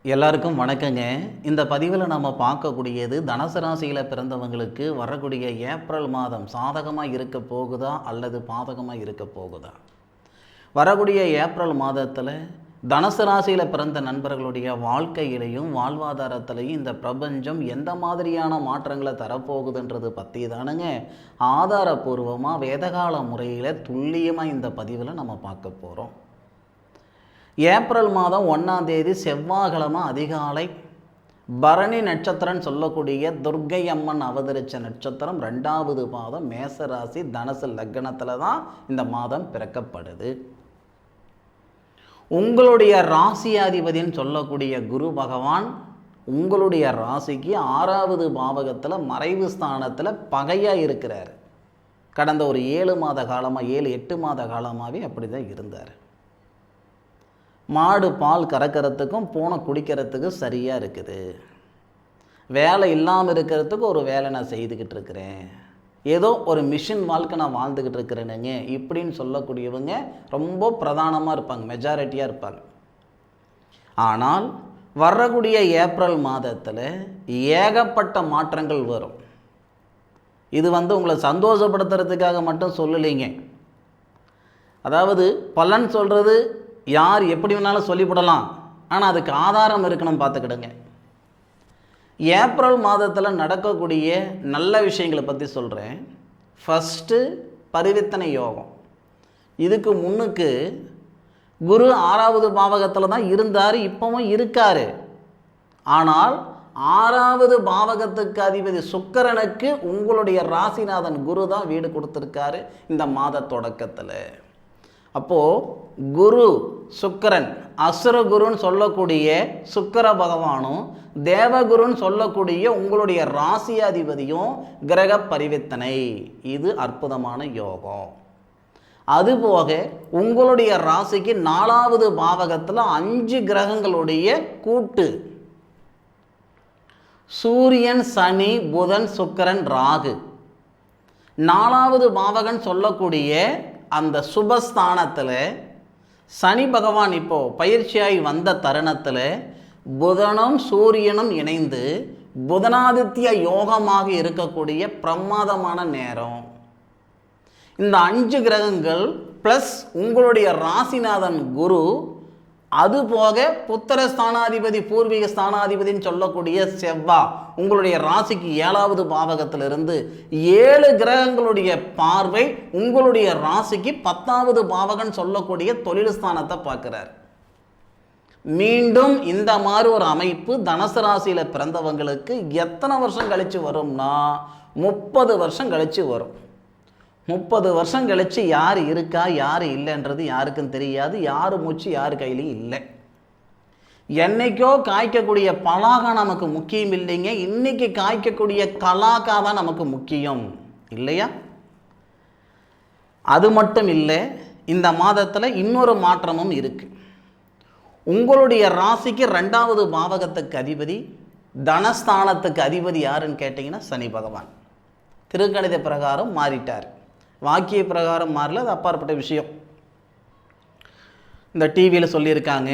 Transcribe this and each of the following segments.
எல்லாருக்கும் வணக்கங்க. இந்த பதிவில் நம்ம பார்க்கக்கூடியது தனுசு ராசியில் பிறந்தவங்களுக்கு வரக்கூடிய ஏப்ரல் மாதம் சாதகமாக இருக்க போகுதா அல்லது பாதகமாக இருக்க போகுதா. வரக்கூடிய ஏப்ரல் மாதத்தில் தனுசு ராசியில் பிறந்த நண்பர்களுடைய வாழ்க்கையிலையும் வாழ்வாதாரத்திலையும் இந்த பிரபஞ்சம் எந்த மாதிரியான மாற்றங்களை தரப்போகுதுன்றது பற்றி தானுங்க ஆதாரபூர்வமாக வேதகால முறையில் துல்லியமாக இந்த பதிவில் நம்ம பார்க்க போகிறோம். ஏப்ரல் மாதம் 1ஆம் தேதி செவ்வாய்க்கிழமை அதிகாலை பரணி நட்சத்திரம் சொல்லக்கூடிய துர்க்கை அம்மன் அவதரித்த நட்சத்திரம் 2வது பாதம் மேசராசி தனுசு லக்னத்தில் தான் இந்த மாதம் பிறக்கப்படுது. உங்களுடைய ராசியாதிபதின்னு சொல்லக்கூடிய குரு பகவான் உங்களுடைய ராசிக்கு 6வது பாவகத்தில் மறைவு ஸ்தானத்தில் பகையாக இருக்கிறார். கடந்த ஒரு 7 மாத காலமாக 7-8 மாத காலமாகவே அப்படி தான் இருந்தார். மாடு பால் கறக்கிறதுக்கும் பூனை குடிக்கிறதுக்கும் சரியாக இருக்குது. வேலை இல்லாமல் இருக்கிறதுக்கு ஒரு வேலை நான் செய்துக்கிட்டு இருக்கிறேன், ஏதோ ஒரு மிஷின் வாழ்க்கை நான் வாழ்ந்துக்கிட்டு இருக்கிறேனுங்க இப்படின்னு சொல்லக்கூடியவங்க ரொம்ப பிரதானமாக இருப்பாங்க, மெஜாரிட்டியாக இருப்பாங்க. ஆனால் வரக்கூடிய ஏப்ரல் மாதத்தில் ஏகப்பட்ட மாற்றங்கள் வரும். இது உங்களை சந்தோஷப்படுத்துறதுக்காக மட்டும் சொல்லலைங்க. அதாவது பலன் சொல்கிறது யார் எப்படி வேணாலும் சொல்லிவிடலாம், ஆனால் அதுக்கு ஆதாரம் இருக்கணும், பார்த்துக்கிடுங்க. ஏப்ரல் மாதத்தில் நடக்கக்கூடிய நல்ல விஷயங்களை பற்றி சொல்கிறேன். ஃபஸ்ட்டு பரிவர்த்தனை யோகம். இதுக்கு முன்னுக்கு குரு 6வது பாவகத்தில் தான் இருந்தார், இப்போவும் இருக்கார். ஆனால் 6வது பாவகத்துக்கு அதிபதி சுக்கிரனுக்கு உங்களுடைய ராசிநாதன் குரு தான் வீடு கொடுத்துருக்காரு இந்த மாத தொடக்கத்தில். அப்போது குரு சுக்கிரன் அசுரகுருன்னு சொல்லக்கூடிய சுக்கிர பகவானும் தேவகுருன்னு சொல்லக்கூடிய உங்களுடைய ராசியாதிபதியும் கிரக பரிவர்த்தனை, இது அற்புதமான யோகம். அதுபோக உங்களுடைய ராசிக்கு 4வது பாவகத்தில் 5 கிரகங்களுடைய கூட்டு, சூரியன் சனி புதன் சுக்கிரன் ராகு. 4வது பாவகன் சொல்லக்கூடிய அந்த சுபஸ்தானத்தில் சனி பகவான் இப்போது பயிற்சியாகி வந்த தருணத்தில் புதனும் சூரியனும் இணைந்து புதனாதித்ய யோகமாக இருக்கக்கூடிய பிரமாதமான நேரம். இந்த 5 கிரகங்கள் ப்ளஸ் உங்களுடைய ராசிநாதன் குரு, அதுபோக புத்திர ஸ்தானாதிபதி பூர்வீக ஸ்தானாதிபதினு சொல்லக்கூடிய செவ்வாய் உங்களுடைய ராசிக்கு 7வது பாவகத்திலிருந்து 7 கிரகங்களுடைய பார்வை உங்களுடைய ராசிக்கு 10வது பாவகன் சொல்லக்கூடிய தொழில் ஸ்தானத்தை பார்க்குறார். மீண்டும் இந்த மாதிரி ஒரு அமைப்பு தனுசு ராசியில் பிறந்தவங்களுக்கு எத்தனை வருஷம் கழித்து வரும்னா 30 வருஷம் கழித்து வரும். 30 வருஷம் கழித்து யார் இருக்கா யார் இல்லைன்றது யாருக்கும் தெரியாது. யார் மூச்சு யார் கையிலையும் இல்லை. என்னைக்கோ காய்க்கக்கூடிய பலாகா நமக்கு முக்கியம் இல்லைங்க, இன்னைக்கு காய்க்கக்கூடிய கலாக்கா தான் நமக்கு முக்கியம், இல்லையா? அது மட்டும் இல்லை, இந்த மாதத்தில் இன்னொரு மாற்றமும் இருக்குது. உங்களுடைய ராசிக்கு 2வது பாவகத்துக்கு அதிபதி தனஸ்தானத்துக்கு அதிபதி யாருன்னு கேட்டிங்கன்னா சனி பகவான். திருக்கணித பிரகாரம் மாறிட்டார், வாக்கிய பிரகாரம் மாறல, அது அப்பாற்பட்ட விஷயம். இந்த டிவியில் சொல்லியிருக்காங்க,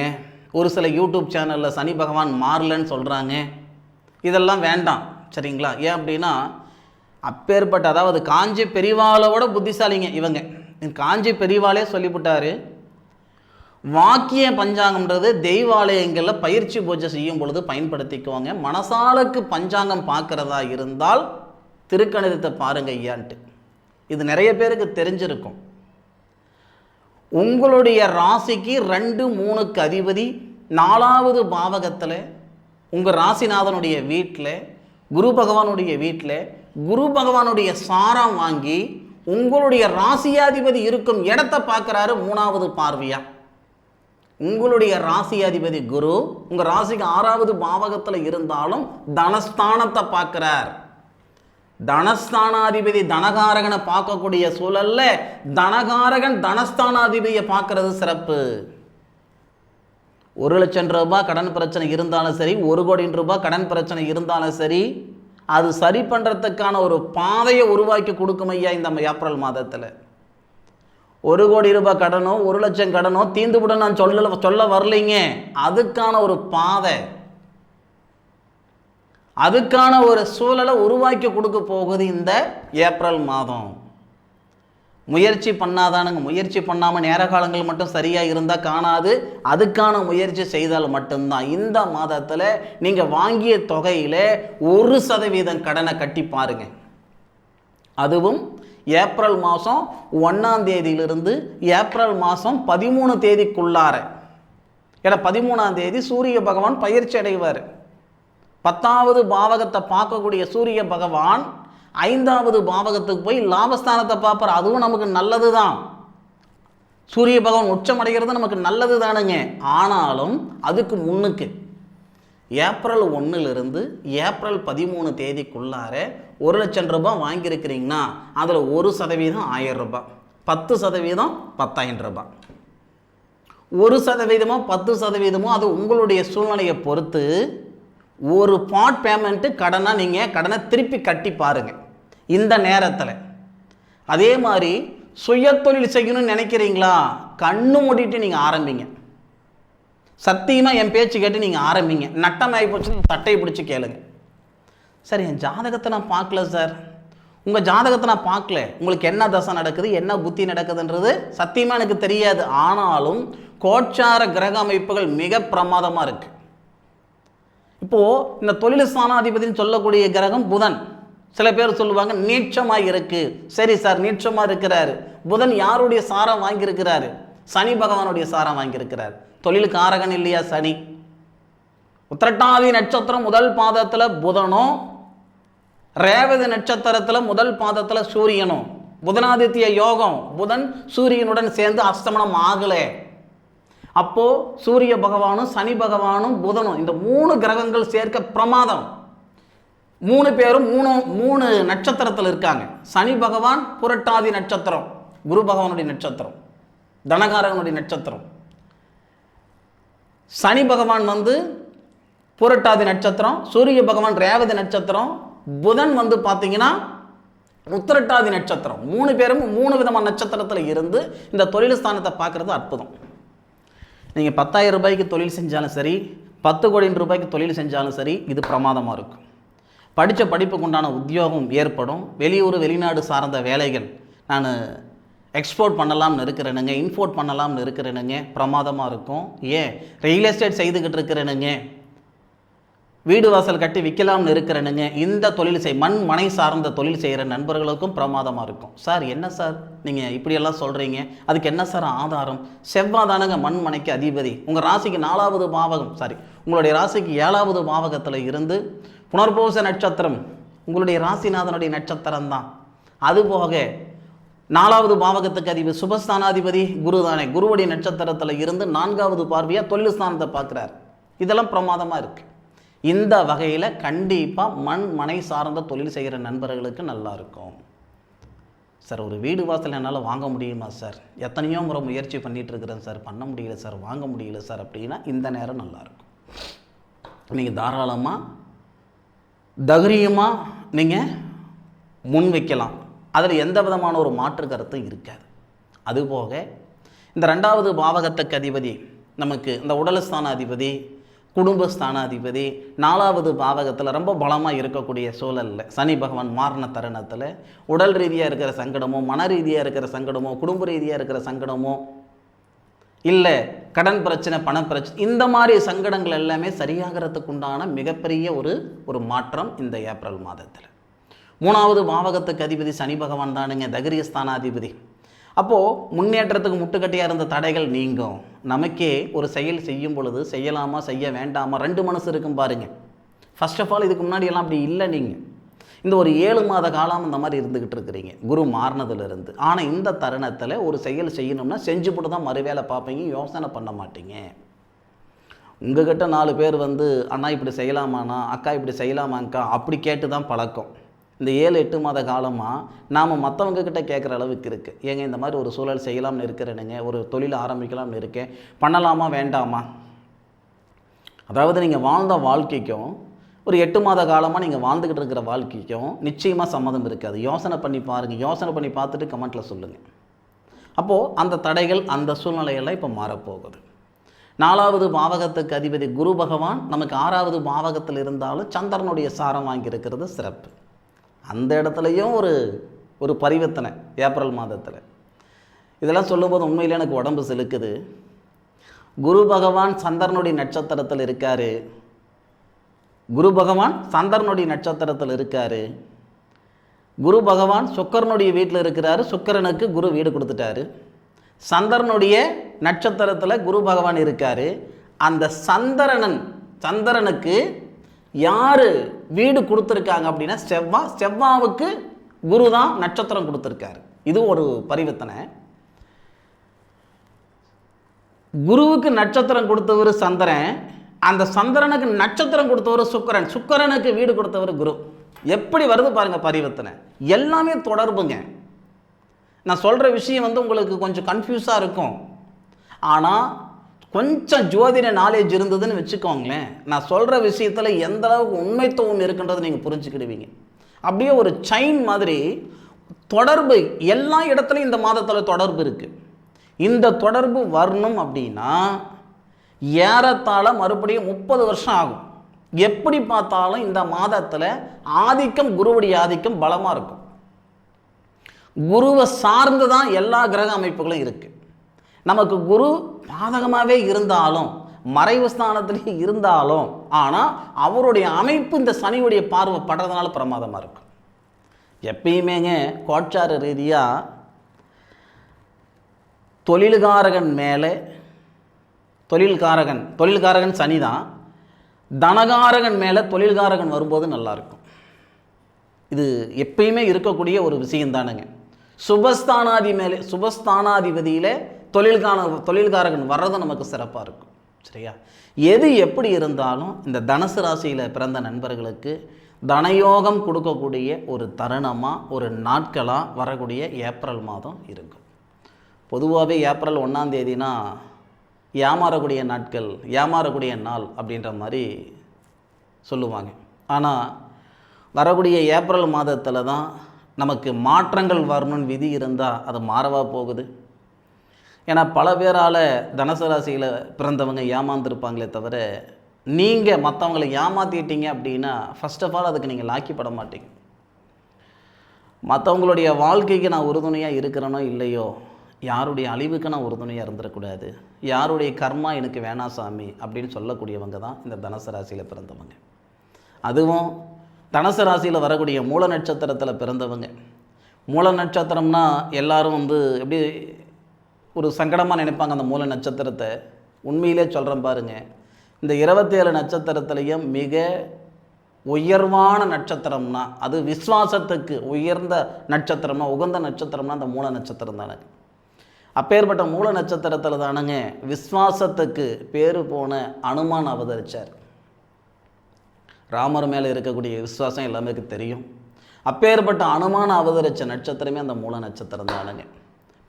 ஒரு சில யூடியூப் சேனலில் சனி பகவான் மாறலன்னு சொல்கிறாங்க. இதெல்லாம் வேண்டாம், சரிங்களா? ஏன் அப்படின்னா அப்பேற்பட்ட, அதாவது காஞ்சி பெரிவாளோட புத்திசாலிங்க இவங்க. காஞ்சி பெரிவாளே சொல்லிவிட்டார், வாக்கிய பஞ்சாங்கம்ன்றது தெய்வாலயங்களில் பயிற்சி பூஜை செய்யும் பொழுது பயன்படுத்திக்குவாங்க. மனசாலுக்கு பஞ்சாங்கம் பார்க்குறதா இருந்தால் திருக்கணிதத்தை பாருங்க ஐயான்ட்டு. இது நிறைய பேருக்கு தெரிஞ்சிருக்கும். உங்களுடைய ராசிக்கு 2-3க்கு அதிபதி 4வது பாவகத்தில் உங்கள் ராசிநாதனுடைய வீட்டில் குரு பகவானுடைய வீட்டில் குரு பகவானுடைய சாரம் வாங்கி உங்களுடைய ராசியாதிபதி இருக்கும் இடத்தை பார்க்குறாரு 3வது பார்வையா. உங்களுடைய ராசியாதிபதி குரு உங்கள் ராசிக்கு 6வது பாவகத்தில் இருந்தாலும் தனஸ்தானத்தை பார்க்குறார். தனஸ்தானாதிபதி தனகாரகனை பார்க்கக்கூடிய சூழல்ல தனகாரகன் தனஸ்தானாதிபதியை பார்க்கறது சிறப்பு. 1 லட்சம் ரூபாய் கடன் பிரச்சனை இருந்தாலும் சரி, 1 கோடி ரூபாய் கடன் பிரச்சனை இருந்தாலும் சரி, அது சரி பண்ணுறதுக்கான ஒரு பாதையை உருவாக்கி கொடுக்கும் ஐயா இந்த ஏப்ரல் மாதத்தில். 1 கோடி ரூபாய் கடனோ 1 லட்சம் கடனோ தீர்ந்து விட நான் சொல்ல வரலைங்க. அதுக்கான ஒரு பாதை, அதுக்கான ஒரு சூழலை உருவாக்கி கொடுக்க போகுது இந்த ஏப்ரல் மாதம். முயற்சி பண்ணாதானுங்க. முயற்சி பண்ணாமல் நேர காலங்கள் மட்டும் சரியாக இருந்தால் காணாது. அதுக்கான முயற்சி செய்தால் மட்டும்தான். இந்த மாதத்தில் நீங்கள் வாங்கிய தொகையில் 1% கடனை கட்டி பாருங்க. அதுவும் ஏப்ரல் மாதம் 1ஆம் தேதியிலிருந்து ஏப்ரல் மாதம் 13 தேதிக்குள்ளார. ஏன்னா 13ஆம் தேதி சூரிய பகவான் பயிற்சி அடைவார். 10வது பாவகத்தை பார்க்கக்கூடிய சூரிய பகவான் 5வது பாவகத்துக்கு போய் லாபஸ்தானத்தை பார்ப்பார். அதுவும் நமக்கு நல்லது தான். சூரிய பகவான் உச்சம் அடைகிறது நமக்கு நல்லது தானுங்க. ஆனாலும் அதுக்கு முன்னுக்கு ஏப்ரல் 1லிருந்து ஏப்ரல் 13 தேதிக்குள்ளார 1 லட்சம் ரூபாய் வாங்கியிருக்கிறீங்கன்னா அதில் 1% 1000 ரூபாய், 10% 10,000 ரூபாய். 1% 10% அது உங்களுடைய சூழ்நிலையை பொறுத்து ஒரு பார்ட் பேமெண்ட்டு கடனாக நீங்கள் கடனை திருப்பி கட்டி பாருங்கள் இந்த நேரத்தில். அதே மாதிரி சுய தொழில் செய்யணும்னு நினைக்கிறீங்களா, கண்ணு மூடிட்டு நீங்கள் ஆரம்பிங்க. சத்தியமாக என் பேச்சு கேட்டு நீங்கள் ஆரம்பிங்க. நட்டமாகி போச்சுன்னு சட்டையை பிடிச்சி கேளுங்க. சார் என் ஜாதகத்தை நான் பார்க்கல சார். உங்கள் ஜாதகத்தை நான் பார்க்கல, உங்களுக்கு என்ன தசை நடக்குது என்ன புத்தி நடக்குதுன்றது சத்தியமாக எனக்கு தெரியாது. ஆனாலும் கோச்சார கிரக அமைப்புகள் மிக பிரமாதமாக இருக்குது. இப்போது இந்த தொழில் ஸ்தானாதிபதினு சொல்லக்கூடிய கிரகம் புதன். சில பேர் சொல்லுவாங்க நீட்சமாக இருக்குது. சரி சார், நீட்சமாக இருக்கிறாரு. புதன் யாருடைய சாரம் வாங்கியிருக்கிறாரு? சனி பகவானுடைய சாரம் வாங்கியிருக்கிறார். தொழிலுக்கு காரகன் இல்லையா சனி? உத்திரட்டாதி நட்சத்திரம் முதல் பாதத்தில் புதனும், ரேவதி நட்சத்திரத்தில் முதல் பாதத்தில் சூரியனும். புதனாதித்ய யோகம். புதன் சூரியனுடன் சேர்ந்து அஸ்தமனம் ஆகலை. அப்போது சூரிய பகவானும் சனி பகவானும் புதனும் இந்த 3 கிரகங்கள் சேர்க்க பிரமாதம். 3 பேரும் 3 நட்சத்திரத்தில் இருக்காங்க. சனி பகவான் புரட்டாதி நட்சத்திரம், குரு பகவானுடைய நட்சத்திரம், தனகாரகனுடைய நட்சத்திரம். சனி பகவான் புரட்டாதி நட்சத்திரம், சூரிய பகவான் ரேவதி நட்சத்திரம், புதன் பார்த்தீங்கன்னா உத்திரட்டாதி நட்சத்திரம். 3 பேரும் 3 விதமான நட்சத்திரத்தில் இருந்து இந்த தொழில் ஸ்தானத்தை பார்க்குறது அற்புதம். நீங்கள் 10,000 ரூபாய்க்கு தொழில் செஞ்சாலும் சரி, 10 கோடி ரூபாய்க்கு தொழில் செஞ்சாலும் சரி, இது பிரமாதமாக இருக்கும். படித்த படிப்புக்கு உண்டான உத்தியோகம் ஏற்படும். வெளியூர் வெளிநாடு சார்ந்த வேலைகள் நான் எக்ஸ்போர்ட் பண்ணலாம்னு இருக்கிறேனுங்க, இம்போர்ட் பண்ணலாம்னு இருக்கிறேனுங்க, பிரமாதமாக இருக்கும். ஏன் ரியல் எஸ்டேட் செய்துக்கிட்டு இருக்கிறேனுங்க, வீடு வாசல் கட்டி விற்கலாம்னு இருக்கிறேனுங்க, இந்த தொழில் மண் மனை சார்ந்த தொழில் செய்கிற நண்பர்களுக்கும் பிரமாதமாக இருக்கும். சார் என்ன சார் நீங்கள் இப்படியெல்லாம் சொல்கிறீங்க, அதுக்கு என்ன சார் ஆதாரம்? செவ்வாதானுங்க மண் மனைக்கு அதிபதி. உங்கள் ராசிக்கு 4வது பாவகம், உங்களுடைய ராசிக்கு 7வது பாவகத்தில் இருந்து புனர்பூச நட்சத்திரம் உங்களுடைய ராசிநாதனுடைய நட்சத்திரம் தான். அதுபோக 4வது பாவகத்துக்கு அதிபதி சுபஸ்தானாதிபதி குரு தானே. குருவுடைய நட்சத்திரத்தில் இருந்து 4வது பார்வையாக தொழில் ஸ்தானத்தை பார்க்குறார். இதெல்லாம் பிரமாதமாக இருக்குது. இந்த வகையில் கண்டிப்பாக மண் மனை சார்ந்த தொழில் செய்கிற நண்பர்களுக்கு நல்லா இருக்கும். சார் ஒரு வீடு வாசல் என்னால் வாங்க முடியுமா சார்? எத்தனையோ முறை முயற்சி பண்ணிகிட்டு இருக்கிறேன் சார், பண்ண முடியல சார், வாங்க முடியல சார் அப்படின்னா இந்த நேரம் நல்லாயிருக்கும். நீங்கள் தாராளமாக தைரியமாக நீங்கள் முன் வைக்கலாம். அதில் எந்த விதமான ஒரு மாற்று கருத்தும் இருக்காது. அதுபோக இந்த 2வது பாவகத்துக்கு அதிபதி நமக்கு இந்த உடல்ஸ்தான அதிபதி, குடும்பஸ்தானாதிபதி 4வது பாவகத்தில் ரொம்ப பலமாக இருக்கக்கூடிய சூழலில் சனி பகவான் மாறின தருணத்தில் உடல் ரீதியாக இருக்கிற சங்கடமோ, மன ரீதியாக இருக்கிற சங்கடமோ, குடும்ப ரீதியாக இருக்கிற சங்கடமோ, இல்லை கடன் பிரச்சனை, பண பிரச்சனை, இந்த மாதிரி சங்கடங்கள் எல்லாமே சரியாகிறதுக்கு உண்டான மிகப்பெரிய ஒரு மாற்றம் இந்த ஏப்ரல் மாதத்தில். 3வது பாவகத்துக்கு அதிபதி சனி பகவான் தானுங்க, தைரியஸ்தானாதிபதி. அப்போது முன்னேற்றத்துக்கு முட்டுக்கட்டியாக இருந்த தடைகள் நீங்கும். நமக்கே ஒரு செயல் செய்யும் பொழுது செய்யலாமா செய்ய வேண்டாமா 2 மனசு இருக்கும் பாருங்கள். ஃபர்ஸ்ட் ஆஃப் ஆல் இதுக்கு முன்னாடியெல்லாம் அப்படி இல்லை. நீங்கள் இந்த ஒரு 7 மாத காலம் இந்த மாதிரி இருந்துக்கிட்டு இருக்கிறீங்க குரு மாறினதுலேருந்து. ஆனால் இந்த தருணத்தில் ஒரு செயல் செய்யணும்னா செஞ்சு போட்டு தான் மறுவேளை பார்ப்பீங்க, யோசனை பண்ண மாட்டீங்க. உங்ககிட்ட 4 பேர் அண்ணா இப்படி செய்யலாமாண்ணா, அக்கா இப்படி செய்யலாமாங்க்கா அப்படி கேட்டு தான் பழக்கம். இந்த 7-8 மாத காலமாக நாம் மற்றவங்க கிட்ட கேட்குற அளவுக்கு இருக்குது. ஏங்க இந்த மாதிரி ஒரு சூழல் செய்யலாம்னு இருக்கிறேனுங்க, ஒரு தொழில் ஆரம்பிக்கலாம்னு இருக்கேன், பண்ணலாமா வேண்டாமா? அதாவது நீங்கள் வாழ்ந்த வாழ்க்கைக்கும் ஒரு 8 மாத காலமாக நீங்கள் வாழ்ந்துக்கிட்டு இருக்கிற வாழ்க்கைக்கும் நிச்சயமாக சம்மதம் இருக்காது. யோசனை பண்ணி பாருங்கள். யோசனை பண்ணி பார்த்துட்டு கமெண்ட்டில் சொல்லுங்கள். அப்போது அந்த தடைகள், அந்த சூழ்நிலையெல்லாம் இப்போ மாறப்போகுது. 4வது பாவகத்துக்கு அதிபதி குரு பகவான் நமக்கு 6வது பாவகத்தில் இருந்தாலும் சந்திரனுடைய சாரம் வாங்கியிருக்கிறது சிறப்பு. அந்த இடத்துலையும் ஒரு பரிவர்த்தனை ஏப்ரல் மாதத்தில். இதெல்லாம் சொல்லும்போது உண்மையிலே எனக்கு உடம்பு செலுக்குது. குரு பகவான் சந்திரனுடைய நட்சத்திரத்தில் இருக்கார். குரு பகவான் சந்திரனுடைய நட்சத்திரத்தில் இருக்கார். குரு பகவான் சுக்கிரனுடைய வீட்டில் இருக்கிறாரு. சுக்கிரனுக்கு குரு வீடு கொடுத்துட்டாரு. சந்திரனுடைய நட்சத்திரத்தில் குரு பகவான் இருக்கார். அந்த சந்திரனுக்கு யார் வீடு கொடுத்துருக்காங்க அப்படின்னா செவ்வாவுக்கு குரு தான் நட்சத்திரம் கொடுத்துருக்காரு. இது ஒரு பரிவர்த்தனை. குருவுக்கு நட்சத்திரம் கொடுத்தவர் சந்திரன், அந்த சந்திரனுக்கு நட்சத்திரம் கொடுத்தவர் சுக்கிரன், சுக்கிரனுக்கு வீடு கொடுத்தவர் குரு. எப்படி வருது பாருங்க பரிவர்த்தனை. எல்லாமே தொடர்புங்க. நான் சொல்கிற விஷயம் உங்களுக்கு கொஞ்சம் கன்ஃபியூஸாக இருக்கும். ஆனால் கொஞ்சம் ஜோதிட நாலேஜ் இருந்ததுன்னு வச்சுக்கோங்களேன், நான் சொல்கிற விஷயத்தில் எந்த அளவுக்கு உண்மைத்துவம் இருக்குன்றதை நீங்கள் புரிஞ்சுக்கிடுவீங்க. அப்படியே ஒரு செயின் மாதிரி தொடர்பு எல்லா இடத்துலையும் இந்த மாதத்தில் தொடர்பு இருக்குது. இந்த தொடர்பு வரணும் அப்படின்னா ஏறத்தாழ மறுபடியும் 30 வருஷம் ஆகும். எப்படி பார்த்தாலும் இந்த மாதத்தில் ஆதிக்கம், குருவுடைய ஆதிக்கம் பலமாக இருக்கும். குருவை சார்ந்து தான் எல்லா கிரக அமைப்புகளும் இருக்குது. நமக்கு குரு பாதகமாகவே இருந்தாலும், மறைவு ஸ்தானத்திலே இருந்தாலும், ஆனால் அவருடைய அமைப்பு இந்த சனியுடைய பார்வை படுறதுனால பிரமாதமாக இருக்கும். எப்பயுமேங்க கோட்சார ரீதியாக தொழில்காரகன் மேலே தொழில்காரகன் சனி தான், தனகாரகன் மேலே தொழில்காரகன் வரும்போது நல்லாயிருக்கும். இது எப்பயுமே இருக்கக்கூடிய ஒரு விஷயந்தானுங்க. சுபஸ்தானாதிபதியில் தொழில்காரகன் வர்றது நமக்கு சிறப்பாக இருக்கும். சரியா? எது எப்படி இருந்தாலும் இந்த தனுசு ராசியில் பிறந்த நண்பர்களுக்கு தனயோகம் கொடுக்கக்கூடிய ஒரு தருணமாக, ஒரு நாட்களாக வரக்கூடிய ஏப்ரல் மாதம் இருக்கும். பொதுவாகவே ஏப்ரல் 1ஆம் தேதினா ஏமாறக்கூடிய நாட்கள், ஏமாறக்கூடிய நாள் அப்படின்ற மாதிரி சொல்லுவாங்க. ஆனால் வரக்கூடிய ஏப்ரல் மாதத்தில் தான் நமக்கு மாற்றங்கள் வரணும்னு விதி இருந்தால் அது மாறவா போகுது. ஏன்னா பல பேரால் தனுசு ராசியில் பிறந்தவங்க ஏமாந்துருப்பாங்களே தவிர, நீங்கள் மற்றவங்களை ஏமாற்றிட்டீங்க அப்படின்னா ஃபர்ஸ்ட் ஆஃப் ஆல் அதுக்கு நீங்கள் லாக்கிப்பட மாட்டீங்க. மற்றவங்களுடைய வாழ்க்கைக்கு நான் உறுதுணையாக இருக்கிறேனோ இல்லையோ, யாருடைய அழிவுக்கு நான் உறுதுணையாக இருந்துடக்கூடாது, யாருடைய கர்மா எனக்கு வேணா சாமி அப்படின்னு சொல்லக்கூடியவங்க தான் இந்த தனுசு ராசியில் பிறந்தவங்க. அதுவும் தனுசு ராசியில் வரக்கூடிய மூல நட்சத்திரத்தில் பிறந்தவங்க. மூல நட்சத்திரம்னா எல்லாரும் எப்படி ஒரு சங்கடமாக நினைப்பாங்க அந்த மூல நட்சத்திரத்தை. உண்மையிலே சொல்கிறேன் பாருங்கள், இந்த 27 நட்சத்திரத்துலேயும் மிக உயர்வான நட்சத்திரம்னா, அது விஸ்வாசத்துக்கு உயர்ந்த நட்சத்திரம்னா, உகந்த நட்சத்திரம்னா அந்த மூல நட்சத்திரம் தானுங்க. அப்பேற்பட்ட மூல நட்சத்திரத்தில் தானுங்க விஸ்வாசத்துக்கு பேரு போன அனுமான் அவதரித்தார். ராமர் மேலே இருக்கக்கூடிய விஸ்வாசம் எல்லாமே தெரியும். அப்பேற்பட்ட அனுமான அவதரித்த நட்சத்திரமே அந்த மூல நட்சத்திரம் தானுங்க.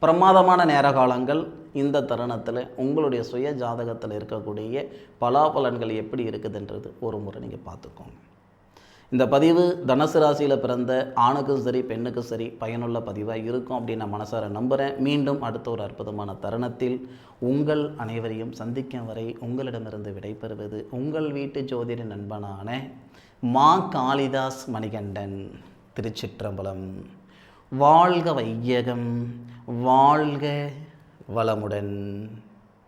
பிரமாதமான நேர காலங்கள் இந்த தருணத்தில் உங்களுடைய சுய ஜாதகத்தில் இருக்கக்கூடிய பலாபலன்கள் எப்படி இருக்குதுன்றது ஒரு முறை நீங்கள் பார்த்துக்கோங்க. இந்த பதிவு தனுசு ராசியில் பிறந்த ஆணுக்கும் சரி பெண்ணுக்கும் சரி பயனுள்ள பதிவாக இருக்கும் அப்படின்னு நான் மனசார நம்புகிறேன். மீண்டும் அடுத்த ஒரு அற்புதமான தருணத்தில் உங்கள் அனைவரையும் சந்திக்கும் வரை உங்களிடமிருந்து விடைபெறுவது உங்கள் வீட்டு ஜோதிட நண்பனான மா காளிதாஸ் மணிகண்டன். திருச்சிற்றம்பலம். வாழ்க வையகம், வாழ்க வளமுடன்.